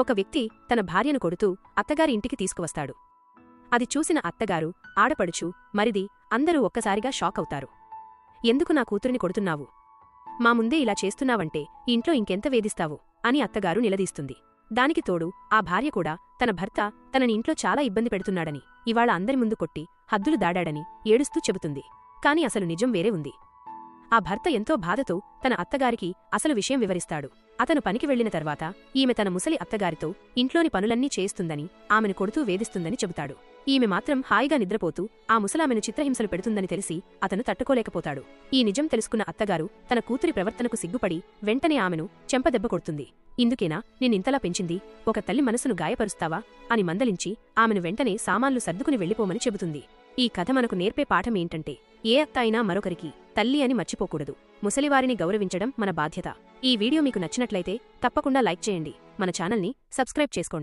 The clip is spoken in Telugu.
ఒక వ్యక్తి తన భార్యను కొడుతూ అత్తగారి ఇంటికి తీసుకువస్తాడు. అది చూసిన అత్తగారు, ఆడపడుచు, మరిది అందరూ ఒక్కసారిగా షాకవుతారు. ఎందుకు నా కూతురిని కొడుతున్నావు? మా ముందే ఇలా చేస్తున్నావంటే ఇంట్లో ఇంకెంత వేధిస్తావు అని అత్తగారు నిలదీస్తుంది. దానికి తోడు ఆ భార్య కూడా తన భర్త తనని ఇంట్లో చాలా ఇబ్బంది పెడుతున్నాడని, ఇవాళ అందరి ముందు కొట్టి హద్దులు దాడాడని ఏడుస్తూ చెబుతుంది. కాని అసలు నిజం వేరే ఉంది. ఆ భర్త ఎంతో బాధతో తన అత్తగారికి అసలు విషయం వివరిస్తాడు. అతను పనికి వెళ్లిన తర్వాత ఈమె తన ముసలి అత్తగారితో ఇంట్లోని పనులన్నీ చేస్తుందని, ఆమెను కొడుతూ వేధిస్తుందని చెబుతాడు. ఈమె మాత్రం హాయిగా నిద్రపోతూ ఆ ముసలామెను చిత్రహింసలు పెడుతుందని తెలిసి అతను తట్టుకోలేకపోతాడు. ఈ నిజం తెలుసుకున్న అత్తగారు తన కూతురి ప్రవర్తనకు సిగ్గుపడి వెంటనే ఆమెను చెంపదెబ్బ కొడుతుంది. ఇందుకేనా నిన్నింతలా పెంచింది? ఒక తల్లి మనసును గాయపరుస్తావా అని మందలించి ఆమెను వెంటనే సామాన్లు సర్దుకుని వెళ్లిపోమని చెబుతుంది. ఈ కథ మనకు నేర్పే పాఠమేంటంటే, ఏ అత్త అయినా మరొకరికి తల్లి అని మర్చిపోకూడదు. ముసలివారిని గౌరవించడం మన బాధ్యత. ఈ వీడియో మీకు నచ్చినట్లయితే తప్పకుండా లైక్ చేయండి. మన ఛానల్ని సబ్స్క్రైబ్ చేసుకోండి.